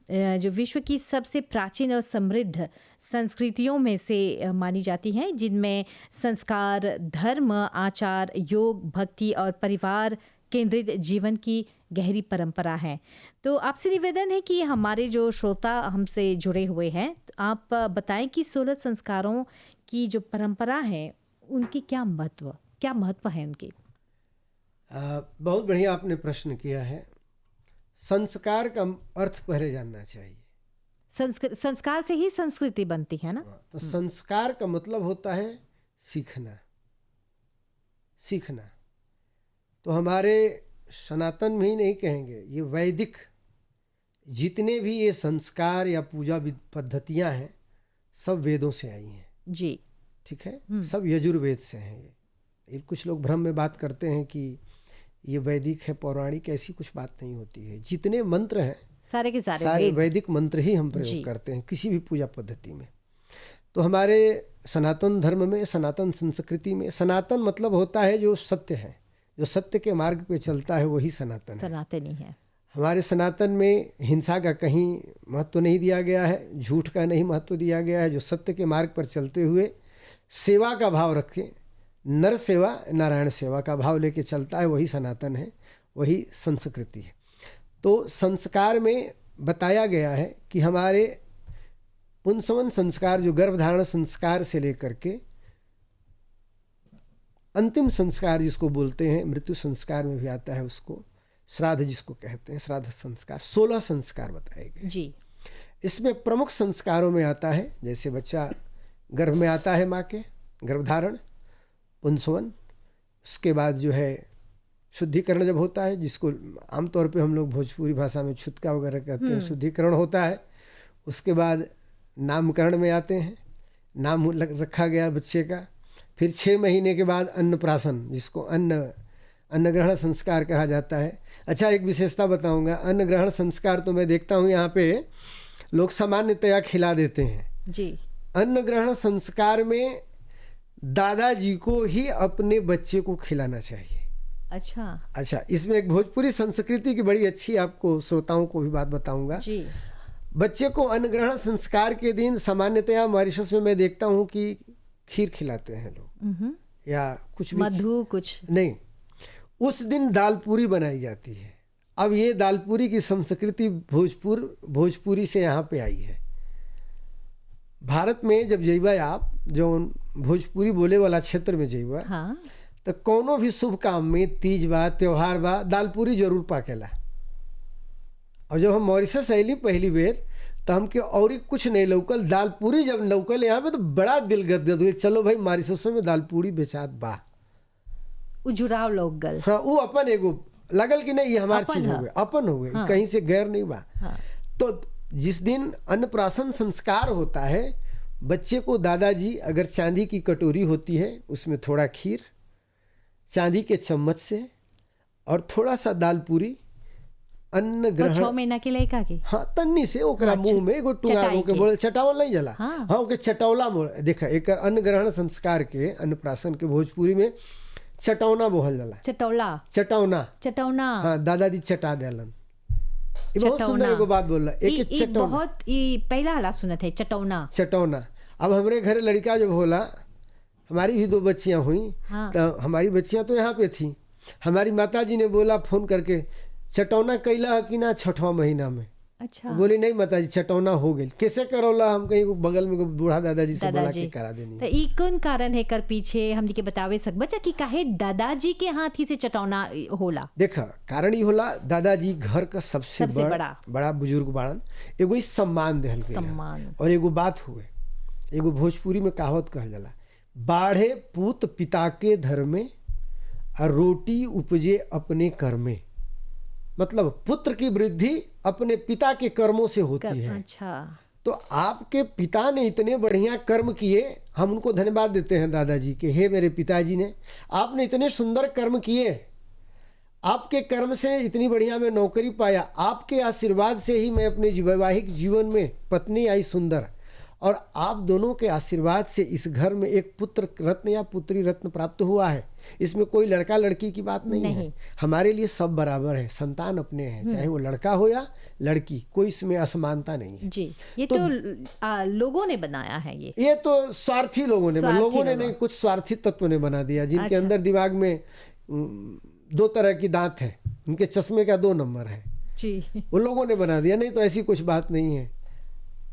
जो विश्व की सबसे प्राचीन और समृद्ध संस्कृतियों में से मानी जाती हैं, जिनमें संस्कार, धर्म, आचार, योग, भक्ति और परिवार केंद्रित जीवन की गहरी परंपरा है। तो आपसे निवेदन है कि हमारे जो श्रोता हमसे जुड़े हुए हैं, आप बताएं कि 16 संस्कारों की जो परंपरा है उनकी क्या महत्व है उनकी। बहुत बढ़िया आपने प्रश्न किया है। संस्कार का अर्थ पहले जानना चाहिए। संस्कार से ही संस्कृति बनती है ना। तो संस्कार का मतलब होता है सीखना। तो हमारे सनातन में ही नहीं कहेंगे, ये वैदिक जितने भी ये संस्कार या पूजा पद्धतियां हैं सब वेदों से आई हैं जी, ठीक है, सब यजुर्वेद से हैं। ये कुछ लोग भ्रम में बात करते हैं कि ये वैदिक है, पौराणिक, ऐसी कुछ बात नहीं होती है। जितने मंत्र हैं सारे के सारे वैदिक मंत्र ही हम प्रयोग करते हैं किसी भी पूजा पद्धति में। तो हमारे सनातन धर्म में, सनातन संस्कृति में, सनातन मतलब होता है जो सत्य है, जो सत्य के मार्ग पे चलता है वही सनातनी है। हमारे सनातन में हिंसा का कहीं महत्व नहीं दिया गया है, झूठ का नहीं महत्व दिया गया है। जो सत्य के मार्ग पर चलते हुए सेवा का भाव रखे, नर सेवा नारायण सेवा का भाव लेके चलता है, वही सनातन है, वही संस्कृति है। तो संस्कार में बताया गया है कि हमारे पुंसवन संस्कार, जो गर्भधारण संस्कार से लेकर के अंतिम संस्कार जिसको बोलते हैं, मृत्यु संस्कार में भी आता है उसको, श्राद्ध जिसको कहते हैं, श्राद्ध संस्कार, 16 संस्कार बताए गए जी। इसमें प्रमुख संस्कारों में आता है, जैसे बच्चा गर्भ में आता है, माँ के गर्भधारण, पुंसवन, उसके बाद जो है शुद्धिकरण जब होता है, जिसको आमतौर पे हम लोग भोजपुरी भाषा में छुतका वगैरह कहते हैं, शुद्धिकरण होता है। उसके बाद नामकरण में आते हैं, नाम रखा गया बच्चे का। फिर 6 महीने के बाद अन्नप्राशन, जिसको अन्न ग्रहण संस्कार कहा जाता है। अच्छा, एक विशेषता बताऊंगा, अन्न ग्रहण संस्कार तो मैं देखता हूँ यहाँ पे लोग सामान्यतया खिला देते हैं, जी। अन्न ग्रहण संस्कार में दादाजी को ही अपने बच्चे को खिलाना चाहिए। अच्छा, इसमें एक भोजपुरी संस्कृति की बड़ी अच्छी आपको श्रोताओं को भी बात बताऊंगा जी। बच्चे को अन्न ग्रहण संस्कार के दिन सामान्यतया मॉरिशस में मैं देखता हूँ कि खीर खिलाते हैं लोग या कुछ भी, मधु कुछ नहीं, उस दिन दाल पूरी बनाई जाती है। अब ये दाल पूरी की संस्कृति भोजपुरी से यहाँ पे आई है। भारत में जब जइबा आप जो भोजपुरी बोले वाला क्षेत्र में जइबा, हाँ। तो कोनो भी शुभ काम में, तीज बा, त्योहार बा, दाल पूरी जरूर पाकेला। और जब हम मॉरिशस अली पहली बेर तो हमके और कुछ नहीं लौकल, दाल पूरी जब लौकल यहाँ पे तो बड़ा दिल गदगद हुए, चलो भाई मॉरिशस में दाल पूरी बेचात बा। जुड़ाव लोग गल, हाँ, वो अपन एगो लगल कि नहीं ये हमारी चीज हो गए, अपन हो गए, हाँ। कहीं से गैर नहीं बा। हाँ। तो जिस दिन अन्नप्राशन संस्कार होता है, बच्चे को दादाजी अगर चांदी की कटोरी होती है उसमें थोड़ा खीर, चांदी के चम्मच से और थोड़ा सा दाल पूरी अन्न ग्रहण 6 महीना के लड़का के, हाँ, तन्नी से ओकरा मुंह में एगो टुंगा के बोले चटावल नहीं जला, हाँ। हाँ, ओके चटौला देखा। एक अन्न ग्रहण संस्कार के अन्नप्राशन के भोजपुरी में चटौना बोहल जाला, चटौना, हाँ, दादाजी चटा देलन। ये बहुत सुंदर एगो बात बोल रहा, एक चटौना, बहुत पहला हला सुनत है चटौना। अब हमारे घर लड़का जब होला, हमारी भी 2 बच्चियां हुई, हाँ। तो हमारी बच्चियां तो यहाँ पे थी, हमारी माताजी ने बोला फोन करके, चटौना कैला है कि ना 6वां महीना में? अच्छा। तो बोली नहीं माताजी चटौना हो गई। कैसे करौला? हम कहीं बगल में बूढ़ा दादाजी से बोला के करा देनी। तो ई कौन कारण है कर पीछे हमनी के बतावे सक बच्चा कि काहे दादाजी के हाथ ही से चटौना होला? देखा कारण ये होला, दादाजी घर का सबसे बड़ा बुजुर्ग बाड़न, एगो इस सम्मान देहल गया। और एगो बात हुए, एगो भोजपुरी में कहावत कहल जाला, बाढ़े पूत पिता के धर में और रोटी उपजे अपने कर में। मतलब पुत्र की वृद्धि अपने पिता के कर्मों से होती है। अच्छा। तो आपके पिता ने इतने बढ़िया कर्म किए, हम उनको धन्यवाद देते हैं दादाजी के, हे मेरे पिताजी ने, आपने इतने सुंदर कर्म किए, आपके कर्म से इतनी बढ़िया मैं नौकरी पाया, आपके आशीर्वाद से ही मैं अपने वैवाहिक जीवन में पत्नी आई सुंदर, और आप दोनों के आशीर्वाद से इस घर में एक पुत्र रत्न या पुत्री रत्न प्राप्त हुआ है। इसमें कोई लड़का लड़की की बात नहीं है, हमारे लिए सब बराबर है, संतान अपने हैं, चाहे वो लड़का हो या लड़की, कोई इसमें असमानता नहीं है जी। ये तो लोगों ने बनाया है, ये तो स्वार्थी लोगों ने नहीं, कुछ स्वार्थी तत्व ने बना दिया, जिनके अंदर दिमाग में 2 तरह की दांत है, उनके चश्मे का 2 नंबर है जी, वो लोगों ने बना दिया। नहीं तो ऐसी कुछ बात नहीं है।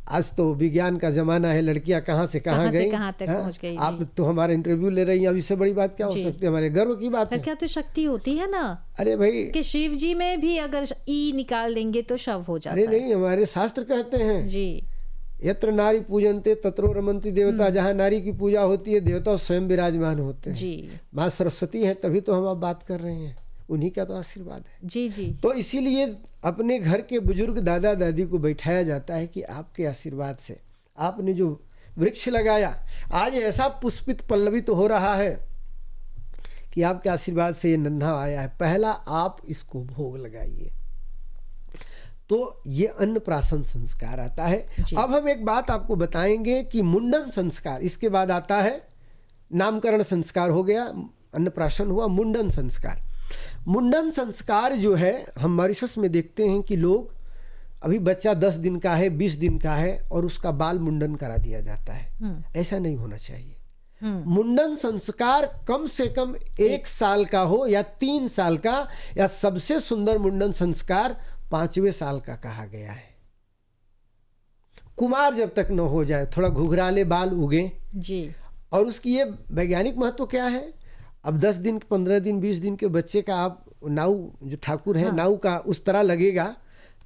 आज तो विज्ञान का जमाना है, लड़कियां कहाँ से कहाँ गई, कहाँ तक पहुँच गई। आप तो हमारा इंटरव्यू ले रही हैं, अब इससे बड़ी बात क्या हो सकती है? हमारे गर्व की बात है। क्या तो शक्ति होती है ना, अरे भाई, कि शिव जी में भी अगर ई निकाल देंगे तो शव हो जाता है। अरे नहीं, हमारे शास्त्र कहते हैं जी, यत्र नारी पूजनते तत्रो रमन्ति देवता, जहाँ नारी की पूजा होती है देवता स्वयं विराजमान होते हैं जी। माँ सरस्वती है, तभी तो हम अब बात कर रहे हैं, उन्हीं का तो आशीर्वाद है जी जी। तो इसीलिए अपने घर के बुजुर्ग दादा दादी को बैठाया जाता है कि आपके आशीर्वाद से आपने जो वृक्ष लगाया आज ऐसा पुष्पित पल्लवित हो रहा है कि आपके आशीर्वाद से ये नन्हा आया है, पहला आप इसको भोग लगाइए। तो ये अन्नप्राशन संस्कार आता है। अब हम एक बात आपको बताएंगे कि मुंडन संस्कार, इसके बाद आता है नामकरण संस्कार, हो गया अन्नप्राशन हुआ, मुंडन संस्कार। मुंडन संस्कार जो है हम मॉरिशस में देखते हैं कि लोग, अभी बच्चा 10 दिन का है, 20 दिन का है और उसका बाल मुंडन करा दिया जाता है। ऐसा नहीं होना चाहिए। मुंडन संस्कार कम से कम 1 साल का हो या 3 साल का, या सबसे सुंदर मुंडन संस्कार 5वें साल का कहा गया है। कुमार जब तक न हो जाए, थोड़ा घुघराले बाल उगे जी। और उसकी ये वैज्ञानिक महत्व क्या है, अब 10 दिन 15 दिन 20 दिन के बच्चे का आप नाऊ जो ठाकुर है, नाऊ का उस तरह लगेगा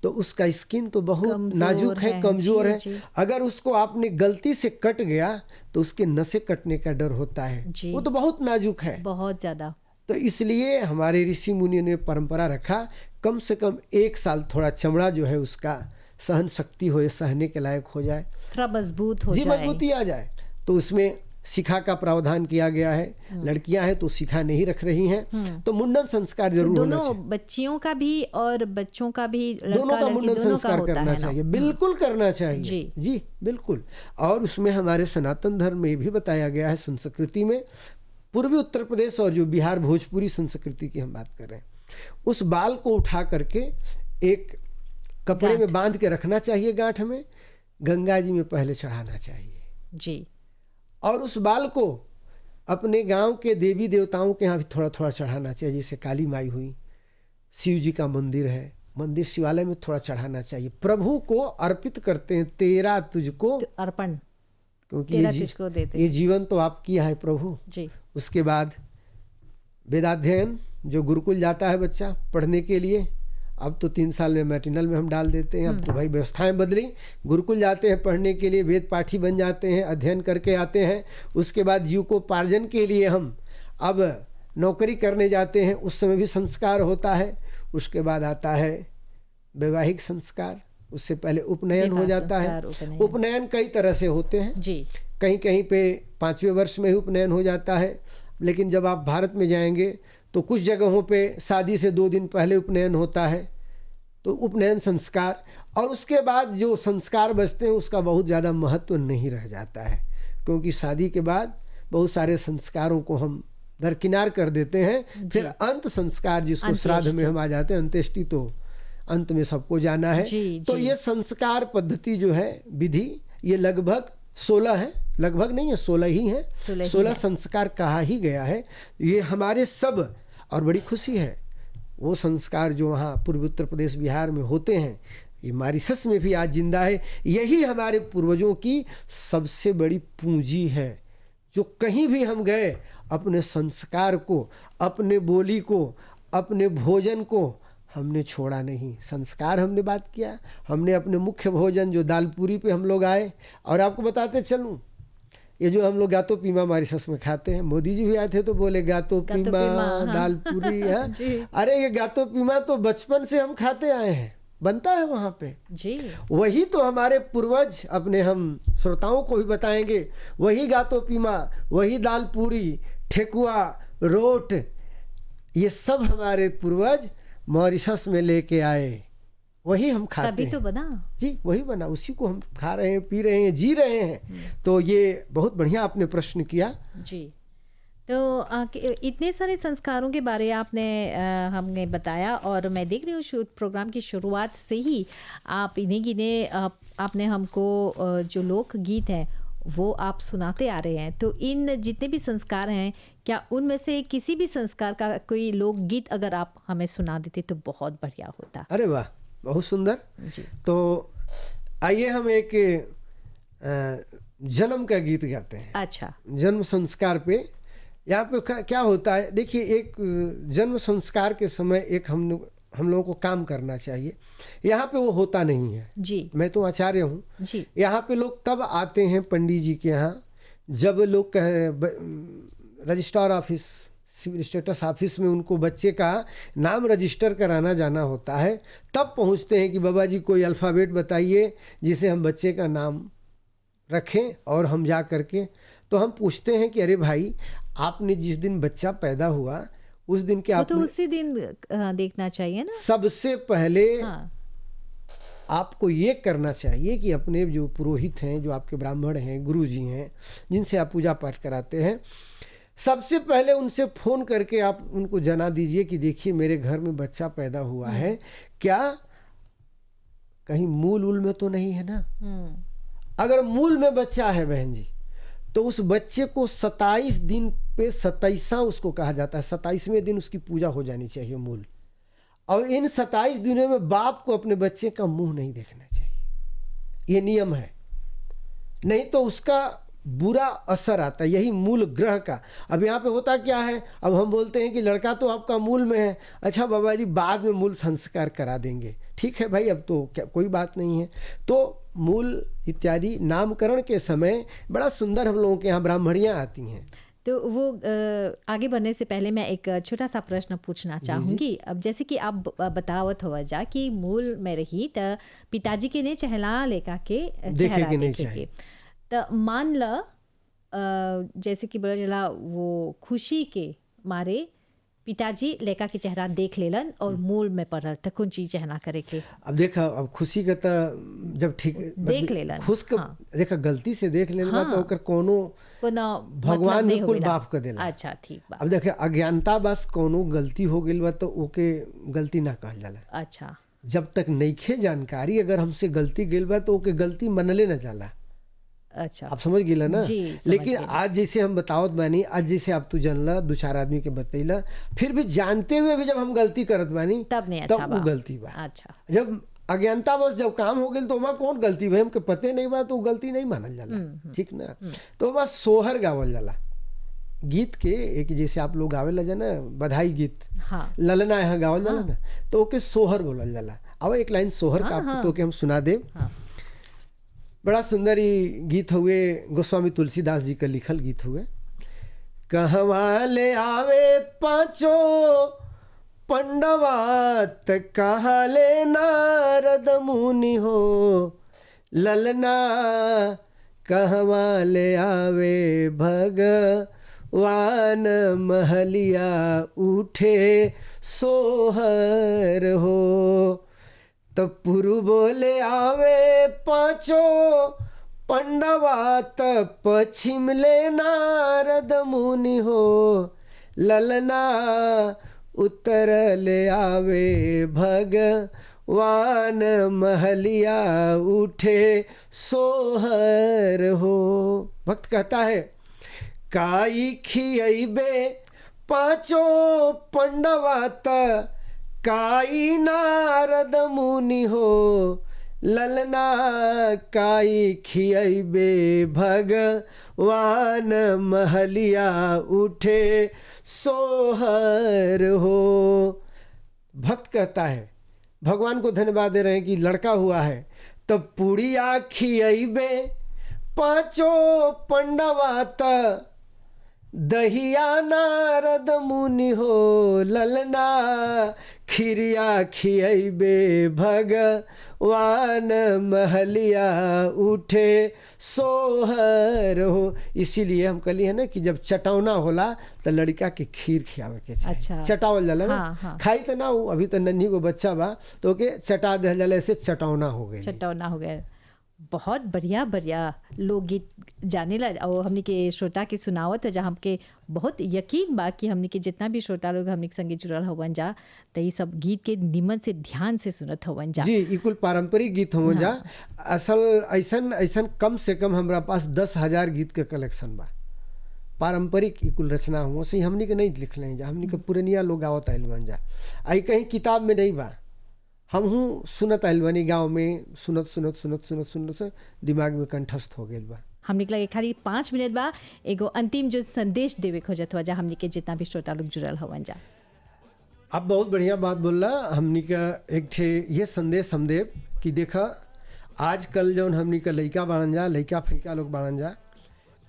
तो उसका स्किन तो बहुत नाजुक है, कमजोर है। अगर उसको आपने गलती से कट गया तो उसके नसें कटने का डर होता है, वो तो बहुत नाजुक है, बहुत ज्यादा। तो इसलिए हमारे ऋषि मुनियों ने परंपरा रखा कम से कम 1 साल थोड़ा चमड़ा जो है उसका सहन शक्ति हो, सहने के लायक हो जाए, थोड़ा मजबूत हो जाए, मजबूती आ जाए, तो उसमें शिखा का प्रावधान किया गया है, लड़कियां हैं तो शिखा नहीं रख रही हैं, तो मुंडन संस्कार जरूर होना चाहिए। दोनों बच्चियों का भी और बच्चों का भी, दोनों का मुंडन संस्कार करना चाहिए, बिल्कुल करना चाहिए जी बिल्कुल। और उसमें हमारे सनातन धर्म में भी बताया गया है, संस्कृति में, पूर्वी उत्तर प्रदेश और जो बिहार भोजपुरी संस्कृति की हम बात कर रहे हैं, उस बाल को उठा करके एक कपड़े में बांध के रखना चाहिए, गांठ में, गंगा जी में पहले चढ़ाना चाहिए जी। और उस बाल को अपने गांव के देवी देवताओं के यहाँ भी थोड़ा थोड़ा चढ़ाना चाहिए। जैसे काली माई हुई, शिव जी का मंदिर है, मंदिर शिवालय में थोड़ा चढ़ाना चाहिए। प्रभु को अर्पित करते हैं, तेरा तुझको अर्पण, क्योंकि तेरा तुझको देते ये जीवन तो आपकी है प्रभु जी। उसके बाद वेदाध्ययन, जो गुरुकुल जाता है बच्चा पढ़ने के लिए, अब तो 3 साल में मैट्रिनल में हम डाल देते हैं, अब तो भाई व्यवस्थाएं बदली, गुरुकुल जाते हैं पढ़ने के लिए, वेद पाठी बन जाते हैं, अध्ययन करके आते हैं। उसके बाद जीविकोपार्जन के लिए हम अब नौकरी करने जाते हैं, उस समय भी संस्कार होता है। उसके बाद आता है वैवाहिक संस्कार, उससे पहले उपनयन हो जाता है। उपनयन कई तरह से होते हैं जी। कहीं कहीं पे 5वें वर्ष में ही उपनयन हो जाता है, लेकिन जब आप भारत में जाएंगे तो कुछ जगहों पे शादी से 2 दिन पहले उपनयन होता है, तो उपनयन संस्कार। और उसके बाद जो संस्कार बचते हैं उसका बहुत ज़्यादा महत्व नहीं रह जाता है, क्योंकि शादी के बाद बहुत सारे संस्कारों को हम दरकिनार कर देते हैं। फिर अंत संस्कार, जिसको श्राद्ध में हम आ जाते हैं, अंत्येष्टि तो अंत में सबको जाना है। तो ये संस्कार पद्धति जो है, विधि, ये लगभग 16 है, लगभग नहीं है 16 ही है, 16 संस्कार कहा ही गया है। ये हमारे सब, और बड़ी खुशी है वो संस्कार जो वहाँ पूर्वी उत्तर प्रदेश बिहार में होते हैं, ये मॉरिशस में भी आज जिंदा है। यही हमारे पूर्वजों की सबसे बड़ी पूंजी है, जो कहीं भी हम गए अपने संस्कार को, अपने बोली को, अपने भोजन को हमने छोड़ा नहीं। संस्कार हमने बात किया, हमने अपने मुख्य भोजन जो दाल पूरी पे हम लोग आए। और आपको बताते चलूं, ये जो हम लोग गातो पीमा मॉरिशस में खाते हैं, मोदी जी भी आए थे तो बोले गातो पीमा दाल पूरी है। अरे ये गातो पीमा तो बचपन से हम खाते आए हैं, बनता है वहाँ पे जी। वही तो हमारे पूर्वज, अपने हम श्रोताओं को भी बताएंगे, वही गातो पीमा, वही दाल पूरी, ठेकुआ, रोट, ये सब हमारे पूर्वज मॉरिशस में लेके आए, वही हम खाते हैं। तभी तो बना जी, वही बना, उसी को हम खा रहे हैं, पी रहे हैं, जी रहे हैं। तो ये बहुत बढ़िया आपने प्रश्न किया जी। तो इतने सारे संस्कारों के बारे आपने हमने बताया, और मैं देख रही हूँ प्रोग्राम की शुरुआत से ही आप इन्हीं गिने आपने हमको जो लोक गीत हैं वो आप सुनाते आ रहे हैं। तो इन जितने भी संस्कार हैं, क्या उनमें से किसी भी संस्कार का कोई लोकगीत अगर आप हमें सुना देते तो बहुत बढ़िया होता। अरे वाह, बहुत सुंदर जी। तो आइए हम एक जन्म का गीत गाते हैं। अच्छा। जन्म संस्कार पे, यहाँ पे क्या होता है, देखिए, एक जन्म संस्कार के समय एक हम लोगों को काम करना चाहिए। यहाँ पे वो होता नहीं है जी। मैं तो आचार्य हूँ जी। यहाँ पे लोग तब आते हैं पंडित जी के यहाँ जब लोग registrar office, civil status office में उनको बच्चे का नाम रजिस्टर कराना जाना होता है। तब पहुँचते हैं कि बाबा जी कोई अल्फ़ाबेट बताइए जिसे हम बच्चे का नाम रखें। और हम जा करके तो हम पूछते हैं कि अरे भाई, आपने जिस दिन बच्चा पैदा हुआ उस दिन के आप तो उसी दिन देखना चाहिए ना। सबसे पहले आपको ये करना चाहिए कि अपने जो पुरोहित हैं, जो आपके ब्राह्मण हैं, गुरु जी हैं, जिनसे आप पूजा पाठ कराते हैं, सबसे पहले उनसे फ़ोन करके आप उनको जना दीजिए कि देखिए मेरे घर में बच्चा पैदा हुआ है, क्या कहीं मूल उल में तो नहीं है ना। अगर मूल में बच्चा है बहन जी, तो उस बच्चे को 27 दिन पे 27वां उसको कहा जाता है, 27वें दिन उसकी पूजा हो जानी चाहिए मूल। और इन 27 दिनों में बाप को अपने बच्चे का मुंह नहीं देखना चाहिए, ये नियम है, नहीं तो उसका बुरा असर आता है। यही मूल ग्रह का। अब यहाँ पे होता क्या है, अब हम बोलते हैं कि लड़का तो आपका मूल में है, अच्छा बाबा जी बाद में मूल संस्कार करा देंगे, ठीक है भाई, अब तो क्या कोई बात नहीं है। तो मूल इत्यादि नामकरण के समय बड़ा सुंदर हम लोगों के यहाँ ब्राह्मणियाँ आती हैं। तो वो आगे बढ़ने से पहले मैं एक छोटा सा प्रश्न पूछना चाहूँगी। अब जैसे कि आप बतावत हो जा कि मूल में रही तो पिताजी के ने चहला लेका के देखे के नहीं चाहिए। तो मान ल जैसे कि बोला चला वो खुशी के मारे पिताजी लड़का के चेहरा देख लेलन और मूल में पड़ल त कौन चीज चहना करे के अब देखा, अब खुशी का जब ठीक देख लेलन, खुश के देखा गलती से देख लेना तो ओकर कोनो भगवान मतलब भी कुल माफ कर देला। अच्छा ठीक बा। अब देखे अज्ञानता बस कोनो गलती हो गई बा तो ओके गलती ना कहल जाला। अच्छा जब तक नइखे जानकारी अगर हमसे गलती गई बा तो ओके गलती मनले ना जाला। अच्छा आप समझ गिला ना। जी, समझ लेकिन गेला। आज जैसे हम बतावत बानी, आज जैसे आप तू जानला, दो चार आदमी के बतैला, फिर भी जानते हुए भी जब हम गलती करत बानी तब नहीं अच्छा वो गलती बा। अच्छा जब अज्ञानता बस जब काम हो गई तो वहाँ कौन गलती भाई हमके पते नहीं बा तो गलती नहीं मानल जाला। ठीक ना। तो बस सोहर गावल जाला गीत के, एक जैसे आप लोग गावेला जा ना बधाई गीत, हाँ ललना यहाँ गावल जाला ना तो ओके सोहर बोलल जाला। अब एक लाइन सोहर का तो के हम सुना दे। बड़ा सुंदर ही गीत हुए, गोस्वामी तुलसीदास जी का लिखल गीत हुए। कहवा ले आवे पांचों पंडवा त कहा ले नारद मुनि हो, ललना कहवा ले आवे भगवान महलिया उठे सोहर हो। तब पुरु बोले आवे पांचों पंडवा त पश्चिम ले नारद मुनि हो, ललना उत्तर ले आवे भगवान महलिया उठे सोहर हो। भक्त कहता है काई खियबे पांचों पंडवा त काई नारद मुनि हो, ललना काई खियबे भगवान महलिया उठे सोहर हो। भक्त कहता है भगवान को धन्यवाद दे रहे हैं कि लड़का हुआ है, तब पुड़िया खियबे पांचों पंडवा त दहिया नारद मुनि हो, ललना खिरिया खियबे भगवान महलिया उठे सोहर हो। इसीलिए हम कहली है ना कि जब चटौना होला तो लड़का के खीर खियावे के चाहिए। अच्छा। चटावल जाला ना। हाँ। खाई तो ना हो, अभी तो नन्ही को बच्चा बा तो ओके चटा दे जाला, ऐसे चटौना हो गई। चटौना हो गया। बहुत बढ़िया बढ़िया लोकगीत जाने ला और हमने के श्रोता के सुनावत, जहाँ हमके बहुत यकीन बा कि हमने के जितना भी श्रोता लोग हमने के संगे जुड़ल हवन जा तो ये सब गीत के निमन से ध्यान से सुनत हवन जा। जी ये कुल पारंपरिक गीत हवन जा। असल ऐसन ऐसन कम से कम हमारा पास 10,000 गीत के कलेक्शन बा। पारंपरिक कुल रचना हुआ से हमने के नहीं लिख लें जा, हमने के पुरनिया लोग आवत आइल बन जा। आई कहीं किताब में नहीं बा, हम हूँ सुनत आइल बनी गाँव में, सुनत सुनत सुनत सुनत सुनत दिमाग में कंठस्थ हो गई बा। हमने के लगे खाली 5 मिनट बा, एगो अंतिम जो संदेश देवे खोजत हुआ जा हमने के जितना भी श्रोता लोग जुड़ल हवन जा। आप बहुत बढ़िया बात बोल रहा। हमने का एक ठे ये संदेश हम देव कि देखा आजकल जौन हमने का लइका बाड़न जा, लइका फैका लोग बाड़न जा,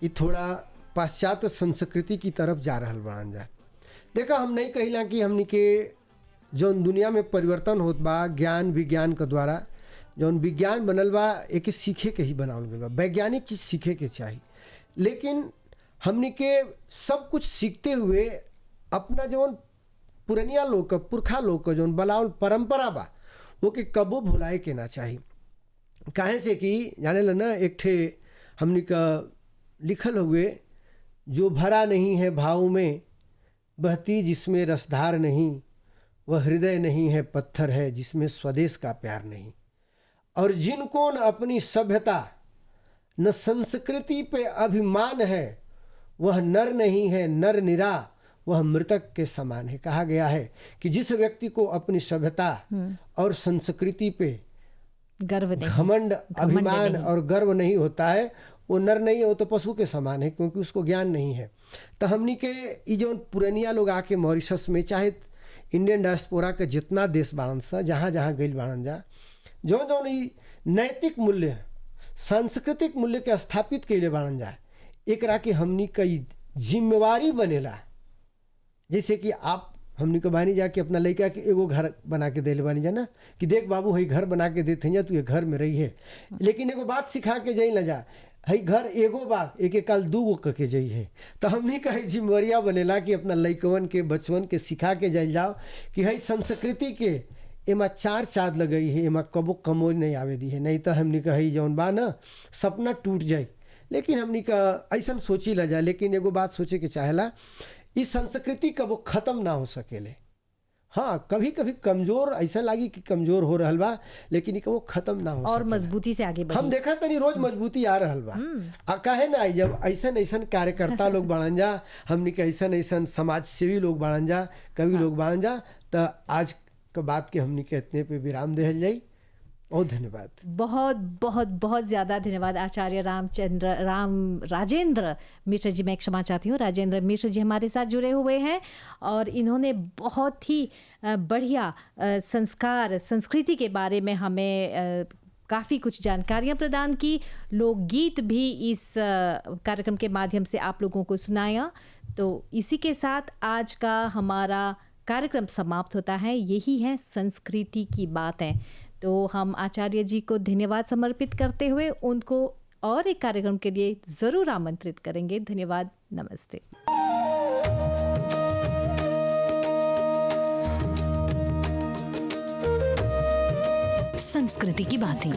ये थोड़ा पाश्चात्य संस्कृति की तरफ जा रहल बाड़न जा। देखा हम नहीं कहिला कि हमने के जौन दुनिया में परिवर्तन होत बा ज्ञान विज्ञान के द्वारा, जौन विज्ञान बनल बा एक सीखे के ही बनावल गई बा, वैज्ञानिक चीज सीखे के चाहिए। लेकिन हमने के सब कुछ सीखते हुए अपना जौन पुरनिया लोग का पुरखा लोग का जौन बनावल परंपरा बा वो के कबो भुलाए के ना चाहिए। काहे से कि जाने ला ना एक ठे हमने का लिखल हुए, जो भरा नहीं है भाव में बहती जिसमें रसधार नहीं, वह हृदय नहीं है पत्थर है जिसमें स्वदेश का प्यार नहीं। और जिनको न अपनी सभ्यता न संस्कृति पे अभिमान है, वह नर नहीं है नर निरा, वह मृतक के समान है। कहा गया है कि जिस व्यक्ति को अपनी सभ्यता और संस्कृति पे गर्व नहीं, घमंड अभिमान और गर्व नहीं होता है, वो नर नहीं है, वो तो पशु के समान है, क्योंकि उसको ज्ञान नहीं है। तो हमनी के ये जो पुरनिया लोग आके मॉरिशस में चाहे इंडियन डायस्पोरा के जितना देश बाड़न सा, जहाँ जहाँ गई बाड़न जा, जो नैतिक मूल्य सांस्कृतिक मूल्य के स्थापित कैले बाड़न जा, एक के हमनी कई जिम्मेवारी बनेला। जैसे कि आप हमनी के बानी जा कि अपना लड़का के एगो घर बना के देले बानी जा ना कि देख बाबू हई घर बना के देते हैं तू ये घर में रही है, लेकिन एगो बात सिखा के जाई ना जा, हई घर एगो बा एक एक काल दूगो करके जाई है। तो हमनी का जिम्मेवारिया बनेला कि अपना लड़कवन के बचवन के सिखा के जाइल जाओ कि हई संस्कृति के एमा चार चाँद लगई है, एमा कबो कमोई नहीं आवे दी है, नहीं तो हमनी का हई जौन बा ना सपना टूट जाए। लेकिन हमनी का ऐसा सोची ला जाए, लेकिन एगो बात सोचे के चाहेला इस संस्कृति कबो ख़त्म ना हो सकेले। हाँ, कभी कभी कमज़ोर ऐसा लागी कि कमज़ोर हो रहल बा, लेकिन कबो ख़त्म ना हो और मजबूती से आगे बढ़ी। हम देखा तनी रोज मजबूती आ रहल बा। आ काहे ना जब ऐसन ऐसन कार्यकर्ता लोग बाड़न जा, हमनी के ऐसन ऐसन समाज सेवी लोग बाड़न जा, कवि लोग बाड़न जा, तो आज के बात के हमनी के इतने पे विराम देहल जाई। बहुत धन्यवाद। बहुत बहुत बहुत ज़्यादा धन्यवाद आचार्य राजेंद्र मिश्र जी। मैं क्षमा चाहती हूँ, राजेंद्र मिश्र जी हमारे साथ जुड़े हुए हैं और इन्होंने बहुत ही बढ़िया संस्कार संस्कृति के बारे में हमें काफ़ी कुछ जानकारियाँ प्रदान की। लोकगीत भी इस कार्यक्रम के माध्यम से आप लोगों को सुनाया। तो इसी के साथ आज का हमारा कार्यक्रम समाप्त होता है। यही है संस्कृति की बातें। तो हम आचार्य जी को धन्यवाद समर्पित करते हुए उनको और एक कार्यक्रम के लिए ज़रूर आमंत्रित करेंगे। धन्यवाद, नमस्ते। संस्कृति की बातें।